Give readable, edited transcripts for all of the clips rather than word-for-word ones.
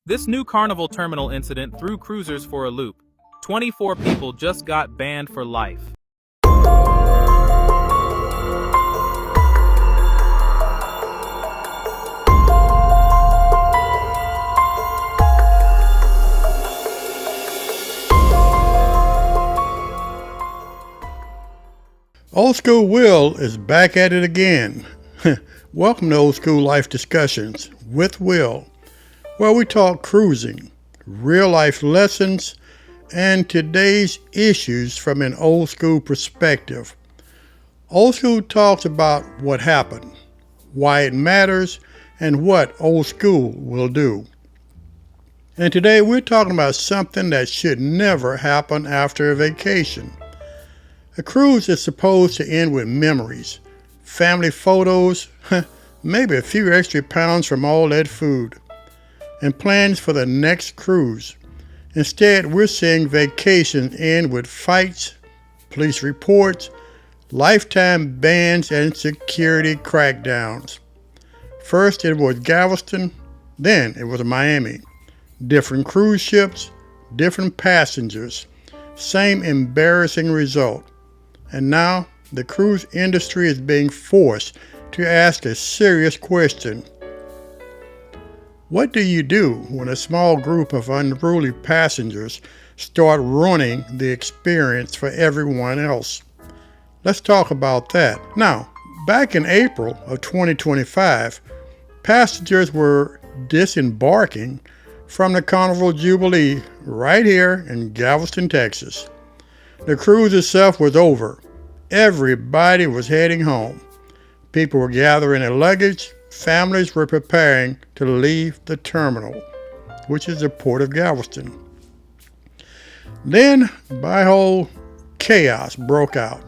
This new Carnival terminal incident threw cruisers for a loop. 24 people just got banned for life. Old School Will is back at it again. Welcome to Old School Life Discussions with Will, where we talk cruising, real life lessons, and today's issues from an old school perspective. Old School talks about what happened, why it matters, and what Old School will do. And today we're talking about something that should never happen after a vacation. A cruise is supposed to end with memories, family photos, maybe a few extra pounds from all that food, and plans for the next cruise. Instead, we're seeing vacations end with fights, police reports, lifetime bans, and security crackdowns. First it was Galveston, then it was Miami. Different cruise ships, different passengers, same embarrassing result. And now the cruise industry is being forced to ask a serious question. What do you do when a small group of unruly passengers start ruining the experience for everyone else? Let's talk about that. Now, back in April of 2025, passengers were disembarking from the Carnival Jubilee right here in Galveston, Texas. The cruise itself was over. Everybody was heading home. People were gathering their luggage. Families were preparing to leave the terminal, which is the port of Galveston. Then, chaos broke out.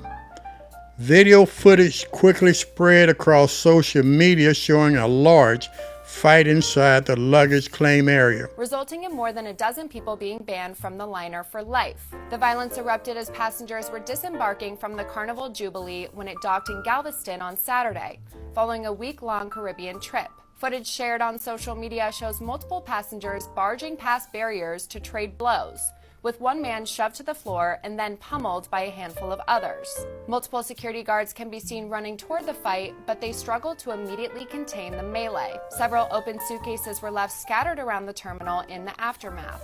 Video footage quickly spread across social media showing a large fight inside the luggage claim area, resulting in more than a dozen people being banned from the liner for life. The violence erupted as passengers were disembarking from the Carnival Jubilee when it docked in Galveston on Saturday, following a week-long Caribbean trip. Footage shared on social media shows multiple passengers barging past barriers to trade blows, with one man shoved to the floor and then pummeled by a handful of others. Multiple security guards can be seen running toward the fight, but they struggled to immediately contain the melee. Several open suitcases were left scattered around the terminal in the aftermath.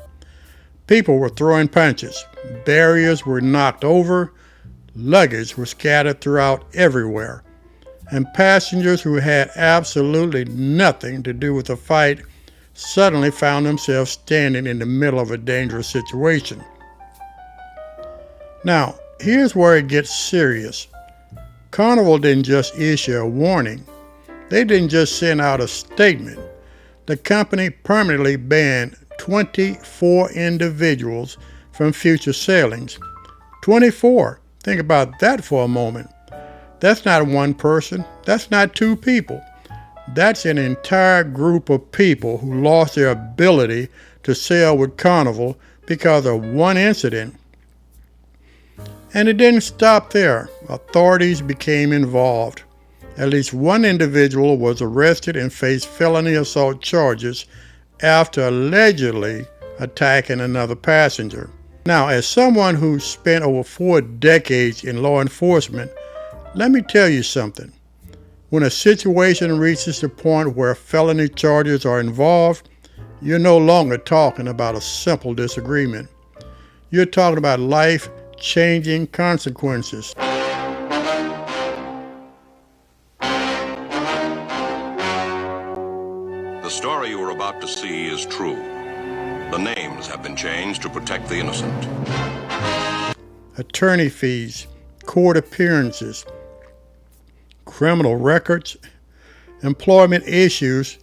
People were throwing punches, barriers were knocked over, luggage was scattered throughout everywhere, and passengers who had absolutely nothing to do with the fight suddenly found themselves standing in the middle of a dangerous situation. Now, here's where it gets serious. Carnival didn't just issue a warning. They didn't just send out a statement. The company permanently banned 24 individuals from future sailings. 24. Think about that for a moment. That's not one person. That's not two people. That's an entire group of people who lost their ability to sail with Carnival because of one incident. And it didn't stop there. Authorities became involved. At least one individual was arrested and faced felony assault charges after allegedly attacking another passenger. Now, as someone who spent over 4 decades in law enforcement, let me tell you something. When a situation reaches the point where felony charges are involved, you're no longer talking about a simple disagreement. You're talking about life-changing consequences. The story you are about to see is true. The names have been changed to protect the innocent. Attorney fees, court appearances, criminal records, employment issues,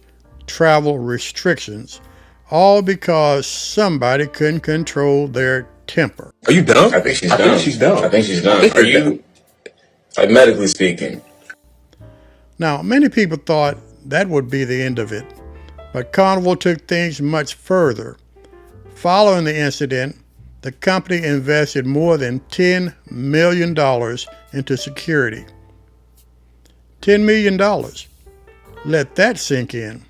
travel restrictions, all because somebody couldn't control their temper. Are you dumb? I think she's dumb. I think she's dumb. Are you, like, medically speaking? Now, many people thought that would be the end of it, but Carnival took things much further. Following the incident, the company invested more than $10 million into security. $10 million. Let that sink in.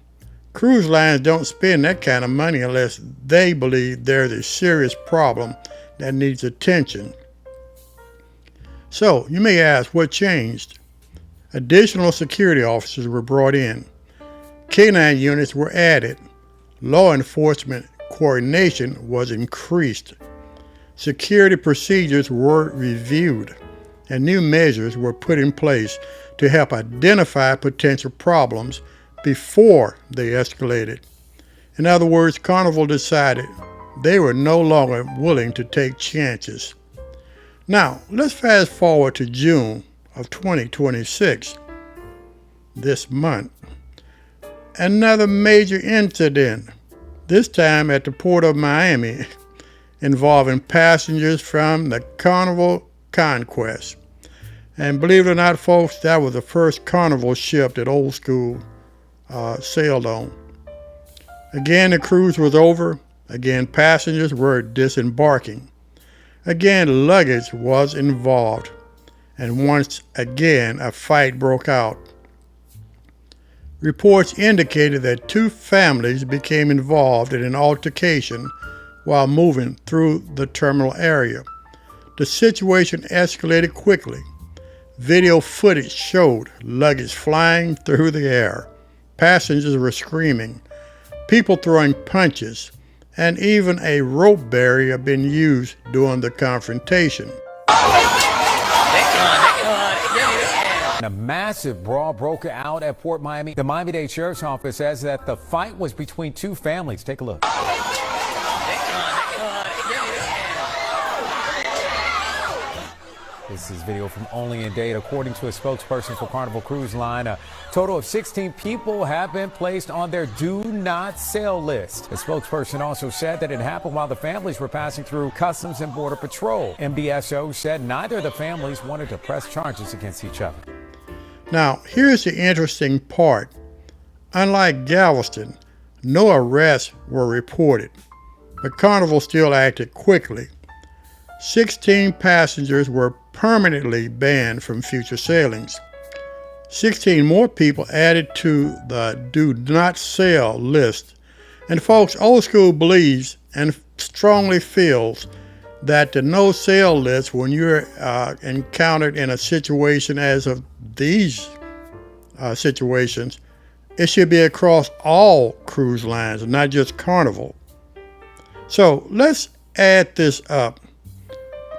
Cruise lines don't spend that kind of money unless they believe there's a serious problem that needs attention. So, you may ask, what changed? Additional security officers were brought in. Canine units were added. Law enforcement coordination was increased. Security procedures were reviewed, and new measures were put in place to help identify potential problems before they escalated. In other words, Carnival decided they were no longer willing to take chances. Now, let's fast forward to June of 2026, this month. Another major incident, this time at the port of Miami, involving passengers from the Carnival Conquest. And believe it or not, folks, that was the first Carnival ship that Old School sailed on. Again, the cruise was over. Again, passengers were disembarking. Again, luggage was involved. And once again, a fight broke out. Reports indicated that two families became involved in an altercation while moving through the terminal area. The situation escalated quickly. Video footage showed luggage flying through the air. Passengers were screaming, people throwing punches, and even a rope barrier being used during the confrontation. A massive brawl broke out at Port Miami. The Miami-Dade Sheriff's Office says that the fight was between two families. Take a look. This is video from Only in Dade. According to a spokesperson for Carnival Cruise Line, a total of 16 people have been placed on their do not sail list. The spokesperson also said that it happened while the families were passing through Customs and Border Patrol. MDSO said neither of the families wanted to press charges against each other. Now, here's the interesting part. Unlike Galveston, no arrests were reported, but Carnival still acted quickly. 16 passengers were permanently banned from future sailings. 16 more people added to the do not sail list. And folks, Old School believes and strongly feels that the no sail list, when you're encountered in a situation as of these situations, it should be across all cruise lines, not just Carnival. So let's add this up.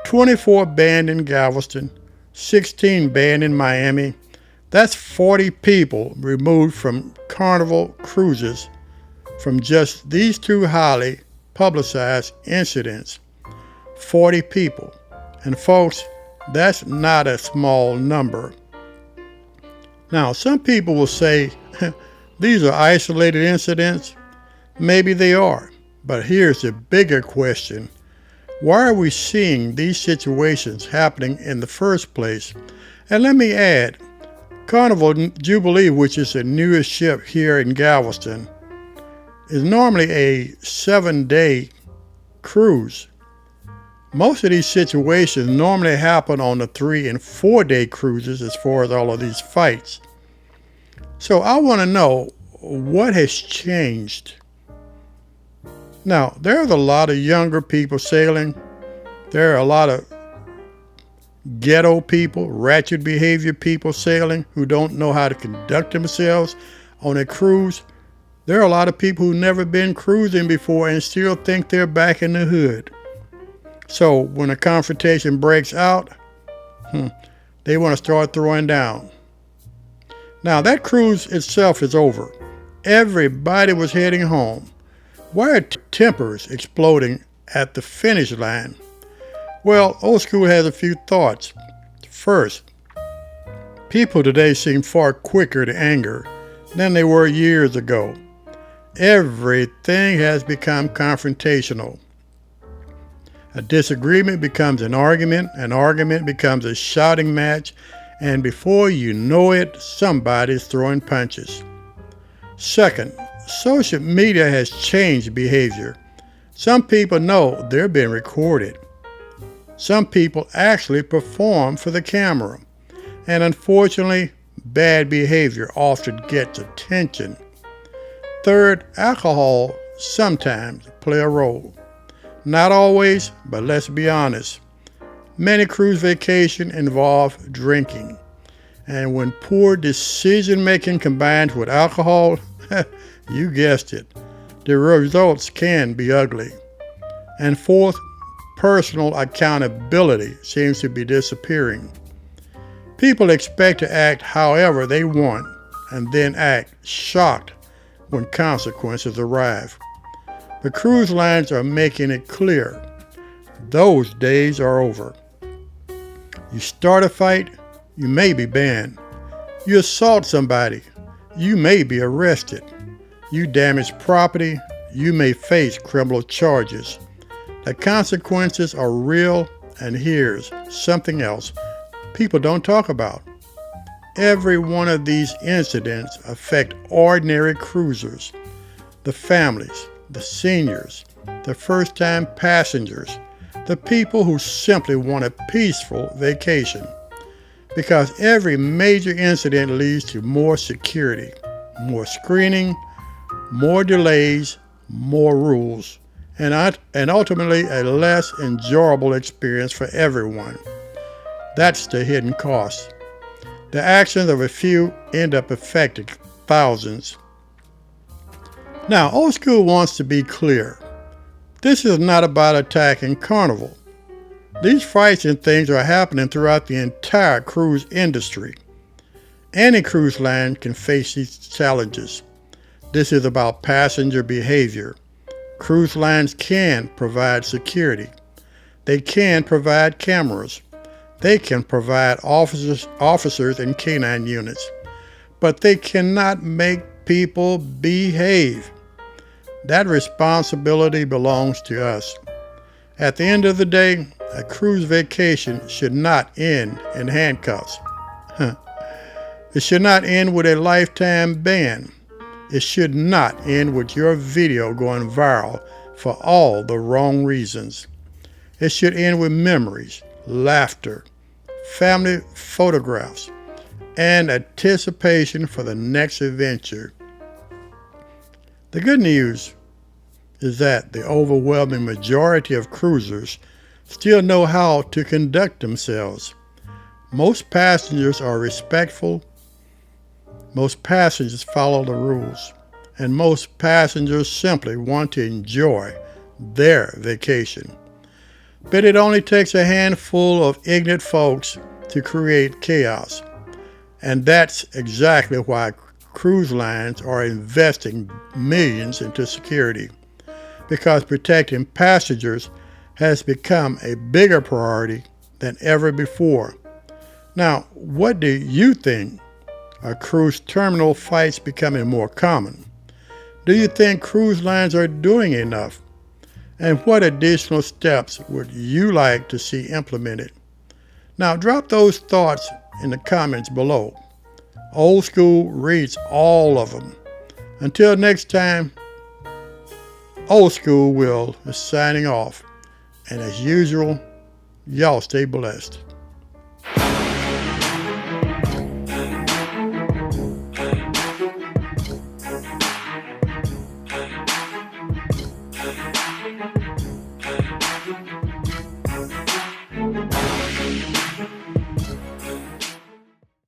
24 banned in Galveston, 16 banned in Miami. That's 40 people removed from Carnival cruises from just these two highly publicized incidents. 40 people. And folks, that's not a small number. Now, some people will say these are isolated incidents. Maybe they are. But here's the bigger question. Why are we seeing these situations happening in the first place? And let me add, Carnival Jubilee, which is the newest ship here in Galveston, is normally a 7-day cruise. Most of these situations normally happen on the 3- and 4-day cruises as far as all of these fights. So I want to know what has changed. Now, there's a lot of younger people sailing. There are a lot of ghetto people, ratchet behavior people sailing who don't know how to conduct themselves on a cruise. There are a lot of people who've never been cruising before and still think they're back in the hood. So when a confrontation breaks out, they want to start throwing down. Now, that cruise itself is over. Everybody was heading home. Why are tempers exploding at the finish line? Well, Old School has a few thoughts. First, people today seem far quicker to anger than they were years ago. Everything has become confrontational. A disagreement becomes an argument becomes a shouting match, and before you know it, somebody's throwing punches. Second, social media has changed behavior. Some people know they're being recorded. Some people actually perform for the camera. And unfortunately, bad behavior often gets attention. third, alcohol sometimes play a role. Not always, but let's be honest. Many cruise vacations involve drinking. And when poor decision making combines with alcohol, you guessed it, the results can be ugly. And fourth, personal accountability seems to be disappearing. People expect to act however they want and then act shocked when consequences arrive. The cruise lines are making it clear those days are over. You start a fight, you may be banned. You assault somebody, you may be arrested. You damage property, you may face criminal charges. The consequences are real, and here's something else people don't talk about. Every one of these incidents affect ordinary cruisers, the families, the seniors, the first-time passengers, the people who simply want a peaceful vacation. Because every major incident leads to more security, more screening, more delays, more rules, and ultimately a less enjoyable experience for everyone. That's the hidden cost. The actions of a few end up affecting thousands. Now, Old School wants to be clear. This is not about attacking Carnival. These fights and things are happening throughout the entire cruise industry. Any cruise line can face these challenges. This is about passenger behavior. Cruise lines can provide security. They can provide cameras. They can provide officers and canine units. But they cannot make people behave. That responsibility belongs to us. At the end of the day, a cruise vacation should not end in handcuffs. It should not end with a lifetime ban. It should not end with your video going viral for all the wrong reasons. It should end with memories, laughter, family photographs, and anticipation for the next adventure. The good news is that the overwhelming majority of cruisers still know how to conduct themselves. Most passengers are respectful. Most passengers follow the rules. And most passengers simply want to enjoy their vacation. But it only takes a handful of ignorant folks to create chaos. And that's exactly why cruise lines are investing millions into security. Because protecting passengers has become a bigger priority than ever before. Now, what do you think? Are cruise terminal fights becoming more common? Do you think cruise lines are doing enough? And what additional steps would you like to see implemented? Now, drop those thoughts in the comments below. Old School reads all of them. Until next time, Old School Will is signing off. And as usual, y'all stay blessed.